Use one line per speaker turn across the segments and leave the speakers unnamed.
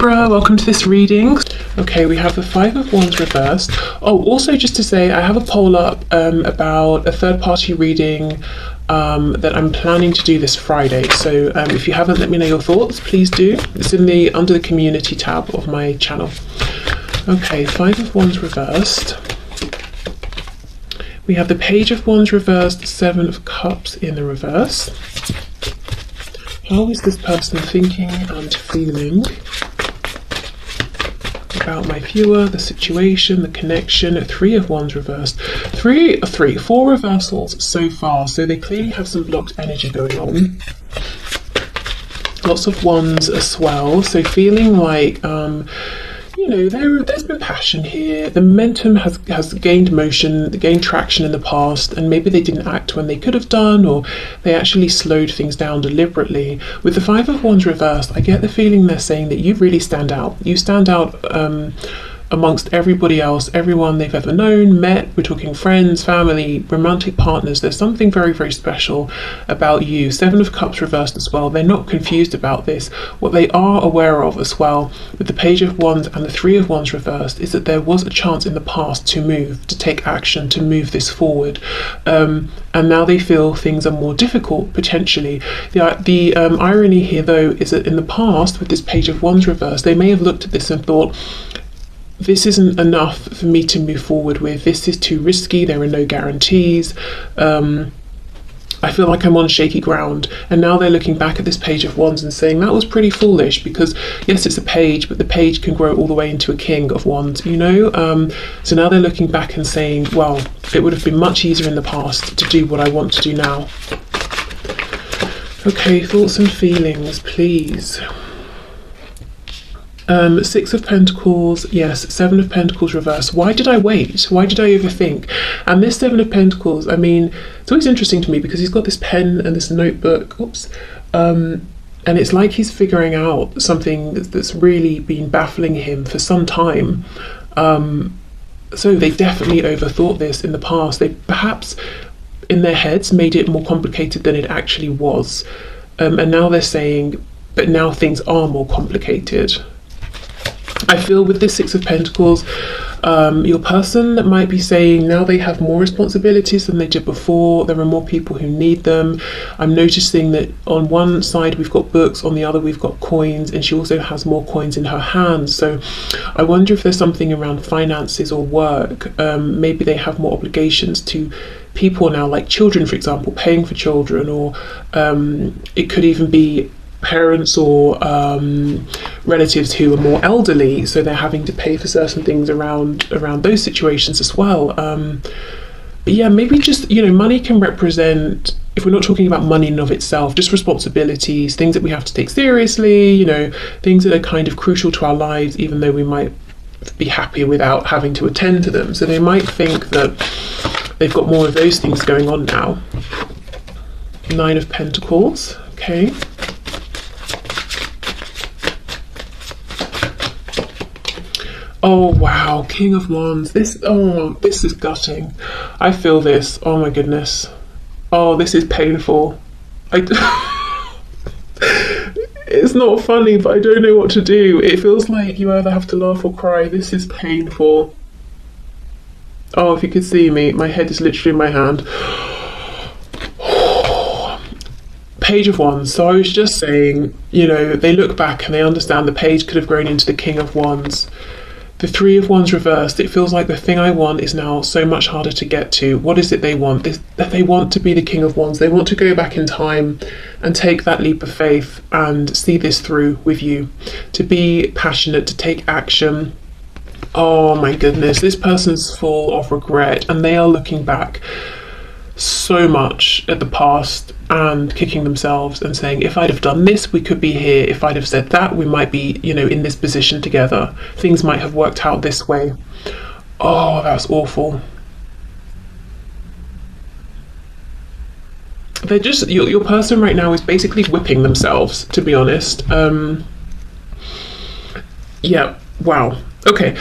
Libra, welcome to this reading. Okay, we have the Five of Wands reversed. Oh, also just to say, I have a poll up about a third-party reading that I'm planning to do this Friday. So if you haven't, let me know your thoughts, please do. It's in the under the community tab of my channel. Okay, Five of Wands reversed. We have the Page of Wands reversed, Seven of Cups in the reverse. How is this person thinking and feeling about my viewer, the situation, the connection? Three of Wands reversed. Four reversals so far. So they clearly have some blocked energy going on. Lots of Wands as well. So feeling like, you know, there's been passion here. The momentum has gained motion, gained traction in the past, and maybe they didn't act when they could have done, or they actually slowed things down deliberately. With the Five of Wands reversed, I get the feeling they're saying that you really stand out. You stand out amongst everybody else, everyone they've ever known, met. We're talking friends, family, romantic partners. There's something very, very special about you. Seven of Cups reversed as well. They're not confused about this. What they are aware of as well with the Page of Wands and the Three of Wands reversed is that there was a chance in the past to move, to take action, to move this forward. And now they feel things are more difficult, potentially. The irony here, though, is that in the past, with this Page of Wands reversed, they may have looked at this and thought, this isn't enough for me to move forward with. This is too risky. There are no guarantees. I feel like I'm on shaky ground. And now they're looking back at this Page of Wands and saying that was pretty foolish, because yes, it's a page, but the page can grow all the way into a King of Wands, you know? So now they're looking back and saying, well, it would have been much easier in the past to do what I want to do now. Okay, thoughts and feelings, please. Six of Pentacles, yes. Seven of Pentacles reverse. Why did I wait? Why did I overthink? And this Seven of Pentacles, I mean, it's always interesting to me because he's got this pen and this notebook, and it's like he's figuring out something that's really been baffling him for some time. So they definitely overthought this in the past. They perhaps in their heads made it more complicated than it actually was. And now they're saying, but now things are more complicated. I feel with this Six of Pentacles, your person might be saying now they have more responsibilities than they did before. There are more people who need them. I'm noticing that on one side we've got books, on the other we've got coins, and she also has more coins in her hands. So I wonder if there's something around finances or work. Maybe they have more obligations to people now, like children, for example, paying for children, or it could even be parents or relatives who are more elderly, so they're having to pay for certain things around those situations as well. But yeah, maybe just, you know, money can represent, if we're not talking about money in and of itself, just responsibilities, things that we have to take seriously, you know, things that are kind of crucial to our lives, even though we might be happy without having to attend to them. So they might think that they've got more of those things going on now. Nine of Pentacles, okay. Oh wow, King of Wands. This is gutting. I feel this. Oh my goodness. Oh, this is painful. It's not funny, but I don't know what to do. It feels like you either have to laugh or cry. This is painful. Oh, if you could see me, my head is literally in my hand. Page of Wands. So I was just saying, you know, they look back and they understand the page could have grown into the King of Wands. The Three of Wands reversed. It feels like the thing I want is now so much harder to get to. What is it they want? That they want to be the King of Wands. They want to go back in time and take that leap of faith and see this through with you. To be passionate, to take action. Oh my goodness, this person's full of regret and they are looking back so much at the past and kicking themselves and saying, if I'd have done this, we could be here. If I'd have said that, we might be, you know, in this position together. Things might have worked out this way. Oh, that's awful. They're just, your person right now is basically whipping themselves, to be honest. Yeah, wow. Okay,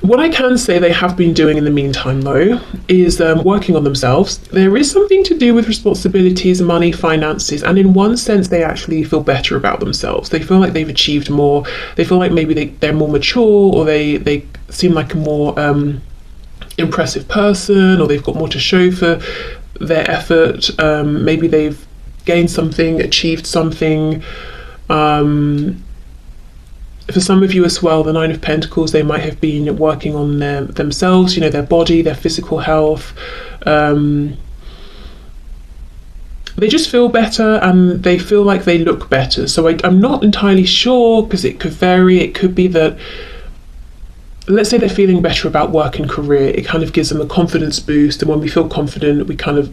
What I can say they have been doing in the meantime, though, is working on themselves. There is something to do with responsibilities, money, finances, and in one sense, they actually feel better about themselves. They feel like they've achieved more. They feel like maybe they're more mature, or they seem like a more impressive person, or they've got more to show for their effort. Maybe they've gained something, achieved something. For some of you as well, the Nine of Pentacles, they might have been working on themselves, their body, their physical health. They just feel better, and they feel like they look better. So I'm not entirely sure, because it could vary. It could be that, let's say they're feeling better about work and career. It kind of gives them a confidence boost, and when we feel confident, we kind of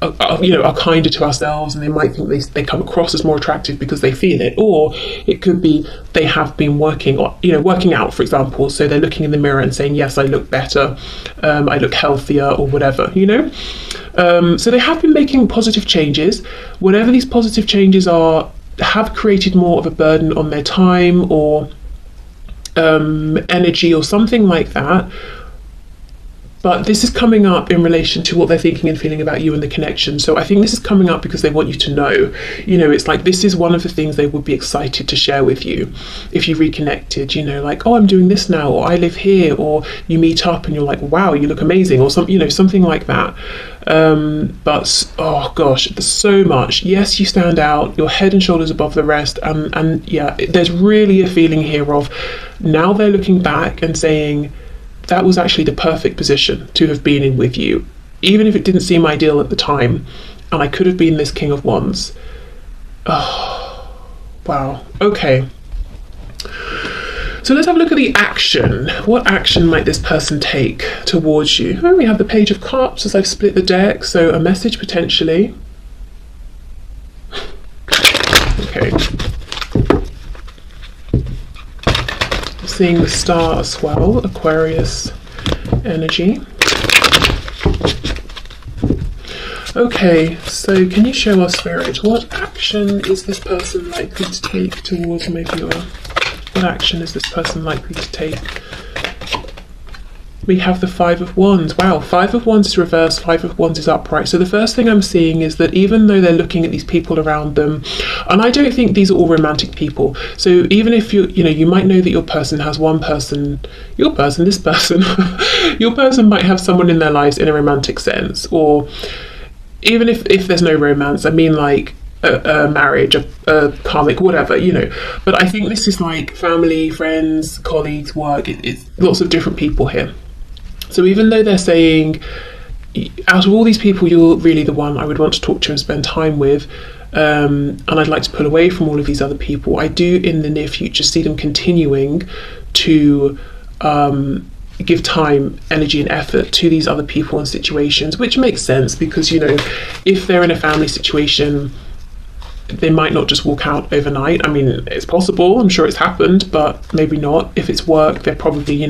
are kinder to ourselves, and they might think they come across as more attractive because they feel it. Or it could be they have been working out, for example, so they're looking in the mirror and saying, yes, I look better, I look healthier, or whatever, so they have been making positive changes. Whatever these positive changes are, have created more of a burden on their time or energy or something like that. But this is coming up in relation to what they're thinking and feeling about you and the connection. So I think this is coming up because they want you to know. It's like this is one of the things they would be excited to share with you if you reconnected. Like, oh, I'm doing this now, or I live here, or you meet up and you're like, wow, you look amazing, or something like that. But oh gosh, there's so much. Yes, you stand out. You're head and shoulders above the rest. And yeah, there's really a feeling here of now they're looking back and saying, that was actually the perfect position to have been in with you, even if it didn't seem ideal at the time, and I could have been this King of Wands. Oh, wow. Okay. So let's have a look at the action. What action might this person take towards you? Oh, we have the Page of Cups as I've split the deck, so a message potentially. Okay. Seeing the Star as well, Aquarius energy. Okay, so can you show us, Spirit, what action is this person likely to take towards my viewer? What action is this person likely to take? We have the Five of Wands. Wow, Five of Wands is reversed, Five of Wands is upright. So the first thing I'm seeing is that even though they're looking at these people around them, and I don't think these are all romantic people. So even if you might know that your person has one person, your person might have someone in their lives in a romantic sense, or even if there's no romance, I mean like a marriage, a karmic, whatever, But I think this is like family, friends, colleagues, work. It's lots of different people here. So even though they're saying, out of all these people, you're really the one I would want to talk to and spend time with, and I'd like to pull away from all of these other people, I do in the near future see them continuing to give time, energy and effort to these other people and situations, which makes sense because, if they're in a family situation, they might not just walk out overnight. I mean, it's possible, I'm sure it's happened, but maybe not. If it's work, they're probably,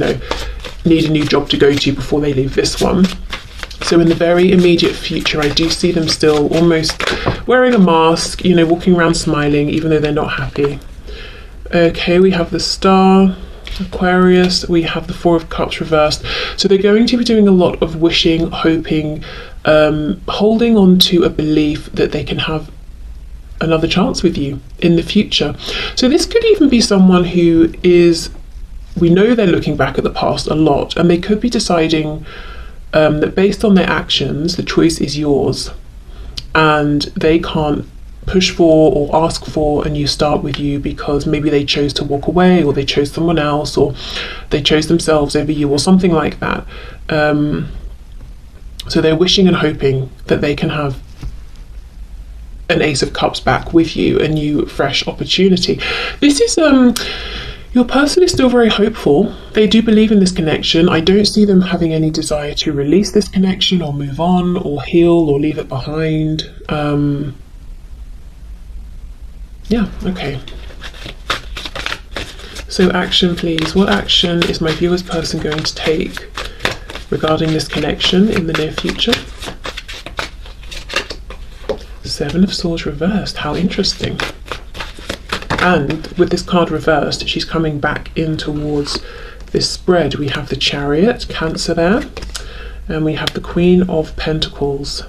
need a new job to go to before they leave this one. So in the very immediate future, I do see them still almost wearing a mask, walking around smiling, even though they're not happy. Okay, we have the Star, Aquarius, we have the Four of Cups reversed. So they're going to be doing a lot of wishing, hoping, holding on to a belief that they can have another chance with you in the future. So this could even be someone who is, we know they're looking back at the past a lot, and they could be deciding that based on their actions, the choice is yours, and they can't push for or ask for a new start with you because maybe they chose to walk away, or they chose someone else, or they chose themselves over you, or something like that. So they're wishing and hoping that they can have an Ace of Cups back with you, a new fresh opportunity. This is your person is still very hopeful. They do believe in this connection. I don't see them having any desire to release this connection or move on or heal or leave it behind. Yeah, okay. So action, please. What action is my viewer's person going to take regarding this connection in the near future? Seven of Swords reversed. How interesting. And with this card reversed, she's coming back in towards this spread, we have the Chariot, Cancer there, and we have the Queen of Pentacles.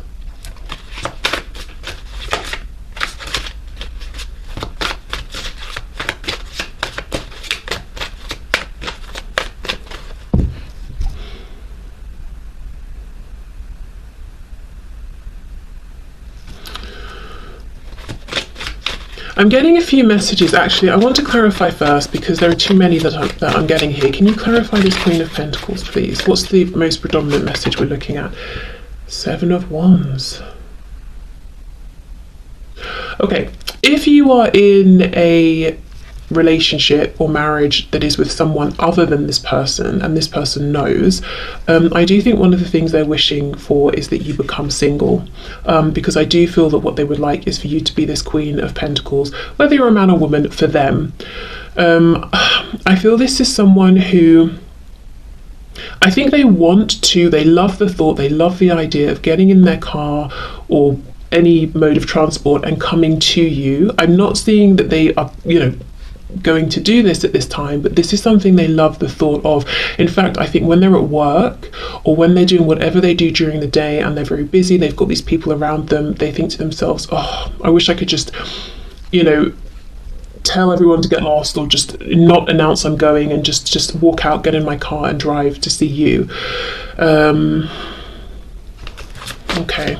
I'm getting a few messages. Actually, I want to clarify first because there are too many that I'm getting here. Can you clarify this Queen of Pentacles, please? What's the most predominant message we're looking at? 7 of Wands. Okay, if you are in a relationship or marriage that is with someone other than this person, and this person knows, I do think one of the things they're wishing for is that you become single, because I do feel that what they would like is for you to be this Queen of Pentacles, whether you're a man or woman, for them. I feel this is someone who, I think they love the thought, they love the idea of getting in their car or any mode of transport and coming to you. I'm not seeing that they are, going to do this at this time, but this is something they love the thought of. In fact, I think when they're at work or when they're doing whatever they do during the day and they're very busy, they've got these people around them, they think to themselves, oh, I wish I could just, tell everyone to get lost, or just not announce I'm going and just walk out, get in my car and drive to see you. Okay.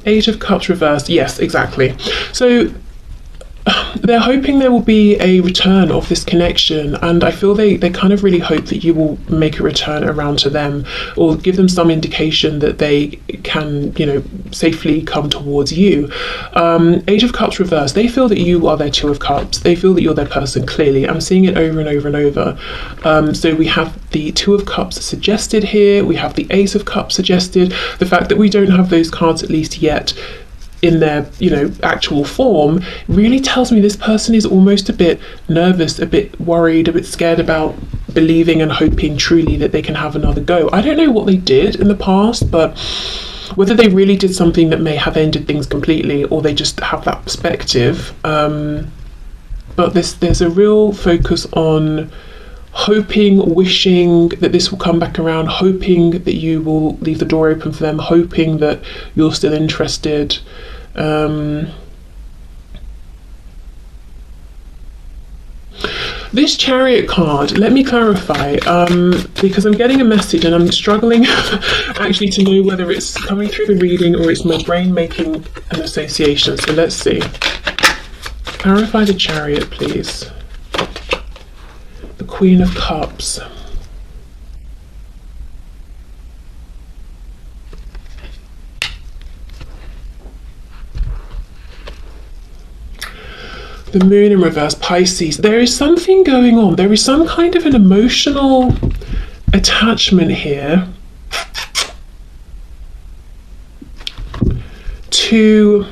Eight of Cups reversed. Yes, exactly. So they're hoping there will be a return of this connection, and I feel they kind of really hope that you will make a return around to them, or give them some indication that they can, safely come towards you. Eight of Cups reversed. They feel that you are their Two of Cups. They feel that you're their person, clearly. I'm seeing it over and over and over. So we have the Two of Cups suggested here. We have the Ace of Cups suggested. The fact that we don't have those cards, at least yet, in their actual form, really tells me this person is almost a bit nervous, a bit worried, a bit scared about believing and hoping truly that they can have another go. I don't know what they did in the past, but whether they really did something that may have ended things completely, or they just have that perspective, but there's a real focus on hoping, wishing that this will come back around, hoping that you will leave the door open for them, hoping that you're still interested. This Chariot card, let me clarify, because I'm getting a message and I'm struggling actually to know whether it's coming through the reading or it's my brain making an association. So let's see. Clarify the Chariot, please. The Queen of Cups. The Moon in reverse, Pisces. There is something going on. There is some kind of an emotional attachment here to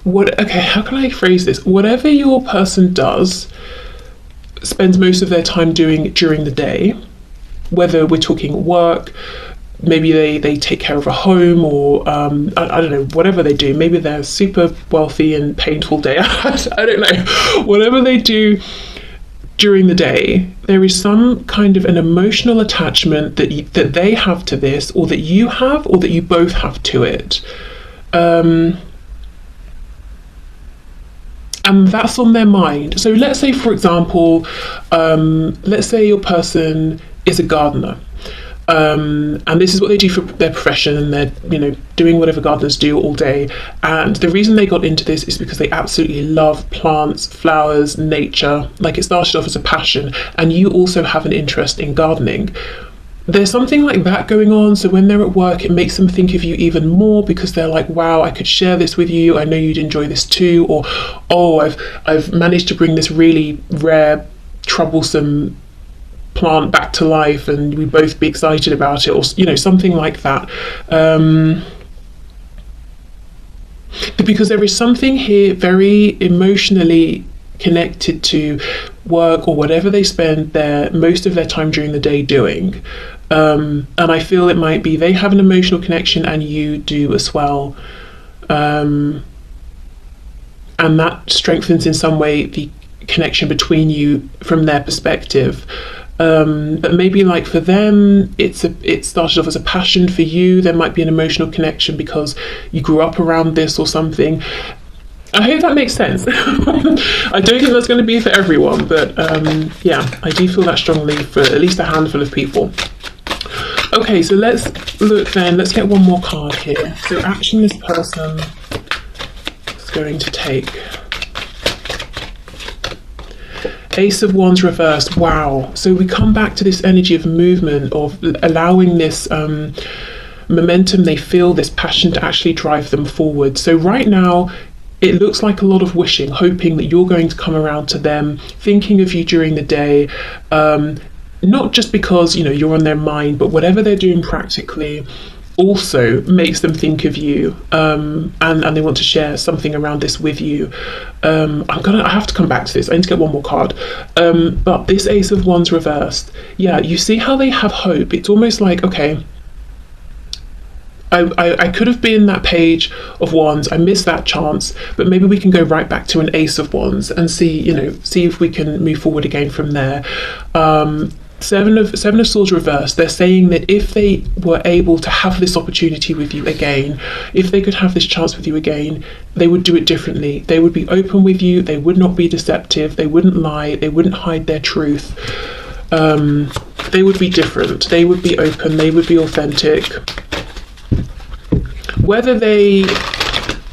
how can I phrase this? Whatever your person does, spends most of their time doing during the day, whether we're talking work, maybe they take care of a home, or I don't know, whatever they do. Maybe they're super wealthy and painful day. I don't know. Whatever they do during the day, there is some kind of an emotional attachment that they have to this, or that you have, or that you both have to it. And that's on their mind. So let's say, for example, let's say your person is a gardener. And this is what they do for their profession, and they're doing whatever gardeners do all day. And the reason they got into this is because they absolutely love plants, flowers, nature. Like, it started off as a passion, and you also have an interest in gardening. There's something like that going on. So when they're at work, it makes them think of you even more, because they're like, wow, I could share this with you, I know you'd enjoy this too. Or, oh, I've managed to bring this really rare, troublesome plant back to life, and we both be excited about it, or something like that. Because there is something here very emotionally connected to work or whatever they spend most of their time during the day doing. And I feel it might be they have an emotional connection and you do as well. And that strengthens in some way the connection between you from their perspective. But maybe like for them, it started off as a passion. For you, there might be an emotional connection because you grew up around this or something. I hope that makes sense. I don't think that's going to be for everyone, but yeah, I do feel that strongly for at least a handful of people. Okay, so let's look then. Let's get one more card here. So action this person is going to take. Ace of Wands reversed. Wow. So we come back to this energy of movement, of allowing this momentum they feel, this passion to actually drive them forward. So right now, it looks like a lot of wishing, hoping that you're going to come around to them, thinking of you during the day, not just because, you know, you're on their mind, but whatever they're doing practically also makes them think of you, and they want to share something around this with you. I have to come back to this. I need to get one more card. But this Ace of Wands reversed, yeah, you see how they have hope. It's almost like, okay, I could have been that Page of Wands. I missed that chance, but maybe we can go right back to an Ace of Wands and see if we can move forward again from there. Seven of Swords reversed. They're saying that if they were able to have this opportunity with you again, if they could have this chance with you again, they would do it differently. They would be open with you. They would not be deceptive. They wouldn't lie. They wouldn't hide their truth. They would be different. They would be open. They would be authentic. Whether they,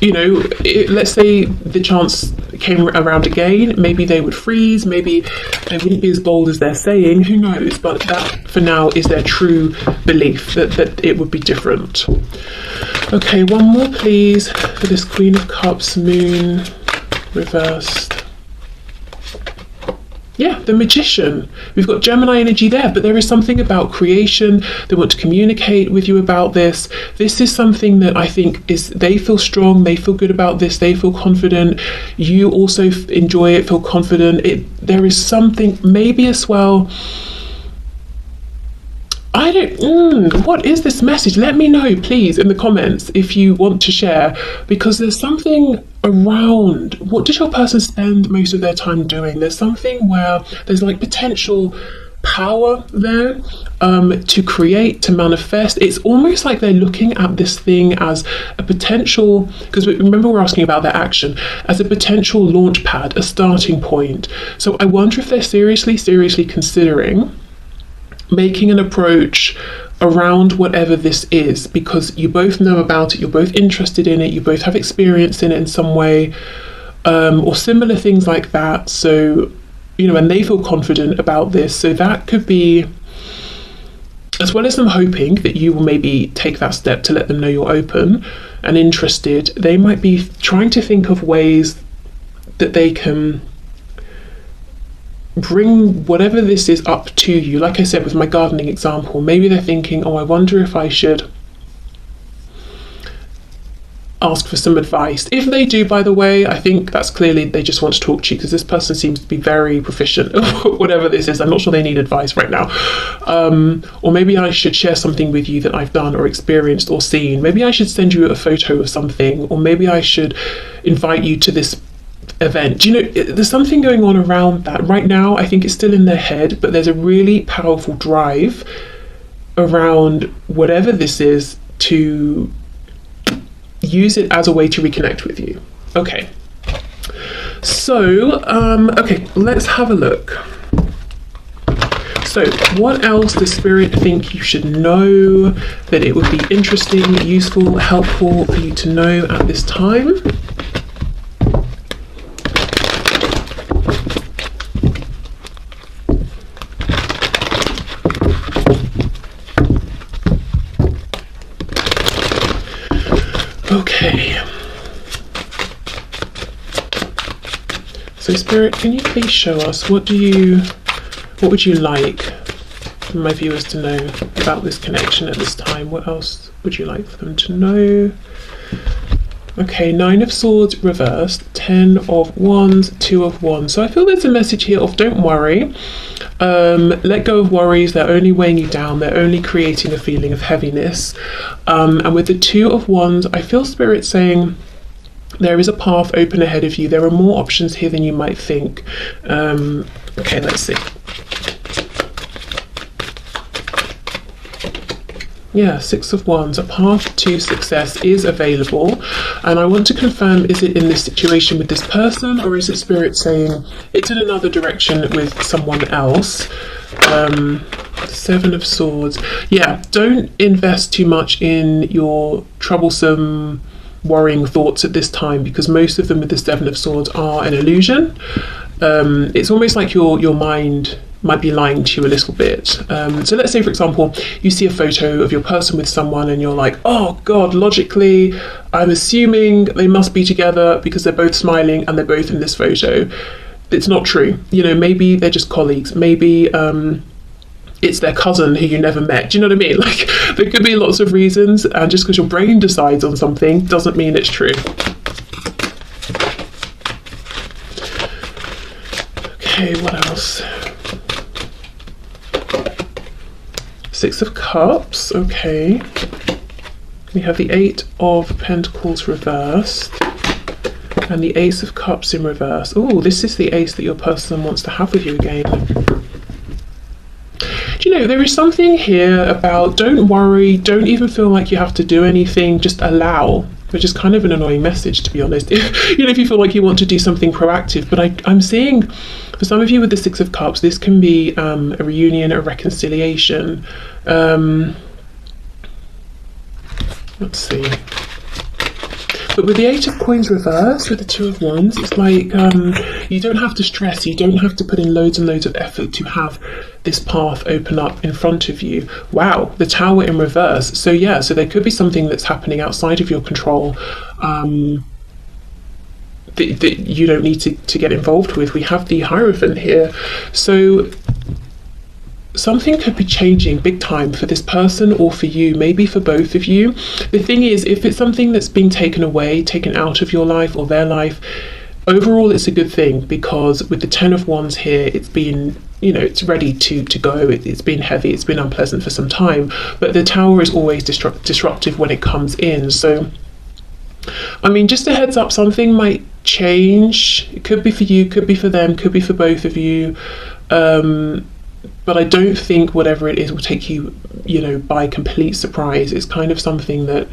let's say the chance came around again, maybe they would freeze, maybe they wouldn't be as bold as they're saying, who knows, but that for now is their true belief, that it would be different. Okay, one more please for this Queen of Cups, Moon reversed. Yeah, the Magician. We've got Gemini energy there, but there is something about creation. They want to communicate with you about this. This is something that I think they feel strong, they feel good about this, they feel confident. You also enjoy it, feel confident. There is something, maybe as well, what is this message? Let me know, please, in the comments if you want to share, because there's something around, what does your person spend most of their time doing? There's something where there's like potential power there to create, to manifest. It's almost like they're looking at this thing as a potential, because remember we're asking about their action, as a potential launch pad, a starting point. So I wonder if they're seriously considering making an approach around whatever this is, because you both know about it, you're both interested in it, you both have experience in it in some way, or similar things like that. So, and they feel confident about this. So that could be, as well as them hoping that you will maybe take that step to let them know you're open and interested, they might be trying to think of ways that they can bring whatever this is up to you. Like I said with my gardening example, maybe they're thinking, I wonder if I should ask for some advice. If they do, by the way, I think that's clearly they just want to talk to you, because this person seems to be very proficient whatever this is. I'm not sure they need advice right now. Or maybe I should share something with you that I've done or experienced or seen. Maybe I should send you a photo of something, or maybe I should invite you to this event. There's something going on around that right now. I think it's still in their head, but there's a really powerful drive around whatever this is to use it as a way to reconnect with you. Okay, so okay, let's have a look. So what else does Spirit think you should know that it would be interesting, useful, helpful for you to know at this time? Okay, so Spirit, can you please show us what would you like for my viewers to know about this connection at this time? What else would you like for them to know? Okay, 9 of Swords reversed, 10 of Wands, 2 of Wands. So I feel there's a message here of don't worry. Let go of worries. They're only weighing you down. They're only creating a feeling of heaviness. And with the 2 of Wands, I feel Spirit saying there is a path open ahead of you. There are more options here than you might think. Okay, let's see. Yeah, 6 of Wands, a path to success is available. And I want to confirm, is it in this situation with this person, or is it Spirit saying it's in another direction with someone else? 7 of Swords. Yeah, don't invest too much in your troublesome, worrying thoughts at this time, because most of them with the 7 of Swords are an illusion. It's almost like your mind might be lying to you a little bit. So let's say, for example, you see a photo of your person with someone and you're like, oh God, logically, I'm assuming they must be together because they're both smiling and they're both in this photo. It's not true. You know, maybe they're just colleagues. Maybe it's their cousin who you never met. Do you know what I mean? Like, there could be lots of reasons, and just because your brain decides on something doesn't mean it's true. Okay, what else? 6 of Cups, okay. We have the 8 of Pentacles reversed and the Ace of Cups in reverse. Oh, this is the ace that your person wants to have with you again. Do you know, there is something here about don't worry, don't even feel like you have to do anything, just allow, which is kind of an annoying message, to be honest. If you feel like you want to do something proactive, but I'm seeing for some of you with the 6 of Cups, this can be a reunion, a reconciliation. Let's see. But with the 8 of Coins reversed, with the 2 of Wands, it's like you don't have to stress, you don't have to put in loads and loads of effort to have this path open up in front of you. Wow, the Tower in reverse. So yeah, so there could be something that's happening outside of your control that you don't need to get involved with. We have the Hierophant here. So something could be changing big time for this person or for you, maybe for both of you. The thing is, if it's something that's being taken away, taken out of your life or their life, overall it's a good thing, because with the 10 of Wands here, it's been, you know, it's ready to go. It's been heavy, it's been unpleasant for some time, but the Tower is always disruptive when it comes in. So I mean, just a heads up, something might change. It could be for you, could be for them, could be for both of you. But I don't think whatever it is will take you, you know, by complete surprise. It's kind of something that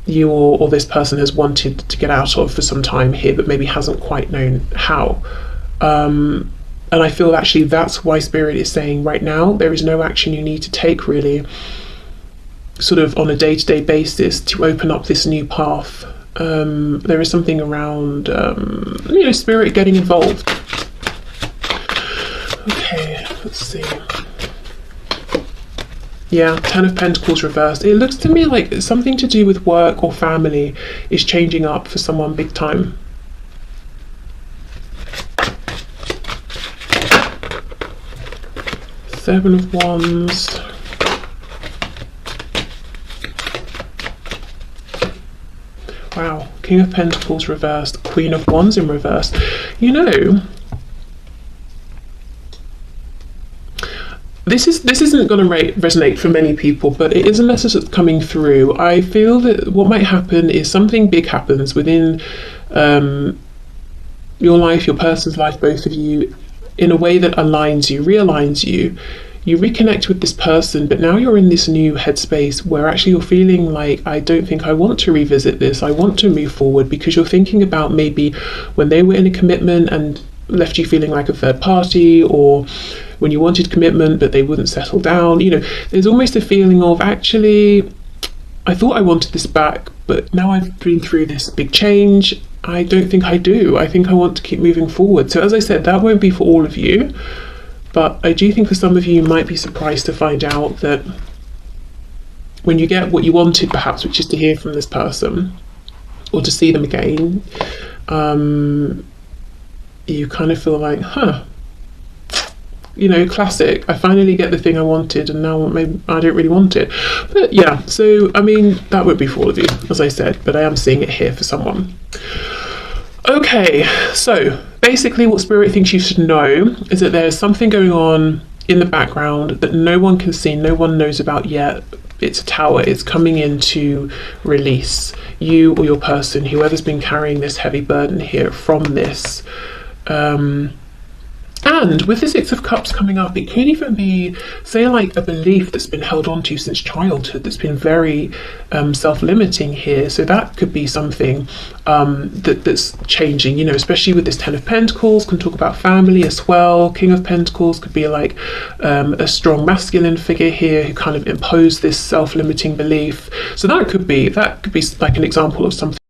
you or this person has wanted to get out of for some time here, but maybe hasn't quite known how. And I feel actually that's why Spirit is saying right now there is no action you need to take, really, sort of on a day-to-day basis, to open up this new path. There is something around, you know, Spirit getting involved. Okay, let's see. Yeah, 10 of Pentacles reversed. It looks to me like something to do with work or family is changing up for someone big time. Seven of Wands. Wow, King of Pentacles reversed, Queen of Wands in reverse. You know, this isn't going to resonate for many people, but it is a message that's coming through. I feel that what might happen is something big happens within your life, your person's life, both of you, in a way that aligns you, realigns you. You reconnect with this person, but now you're in this new headspace where actually you're feeling like, I don't think I want to revisit this. I want to move forward, because you're thinking about maybe when they were in a commitment and left you feeling like a third party, or when you wanted commitment but they wouldn't settle down. You know, there's almost a feeling of, actually, I thought I wanted this back, but now I've been through this big change, I don't think I do. I think I want to keep moving forward. So as I said, that won't be for all of you, but I do think for some of you, you might be surprised to find out that when you get what you wanted, perhaps, which is to hear from this person or to see them again, you kind of feel like, you know, classic. I finally get the thing I wanted, and now maybe I don't really want it. But yeah, so I mean, that would be for all of you, as I said, but I am seeing it here for someone. Okay, so basically what Spirit thinks you should know is that there's something going on in the background that no one can see, no one knows about yet. It's a tower. It's coming in to release you or your person, whoever's been carrying this heavy burden here from this. And with the Six of Cups coming up, it could even be, say, like a belief that's been held on to since childhood that's been very self-limiting here. So that could be something that's changing, you know, especially with this Ten of Pentacles, can talk about family as well. King of Pentacles could be like a strong masculine figure here who kind of imposed this self-limiting belief. So that could be like an example of something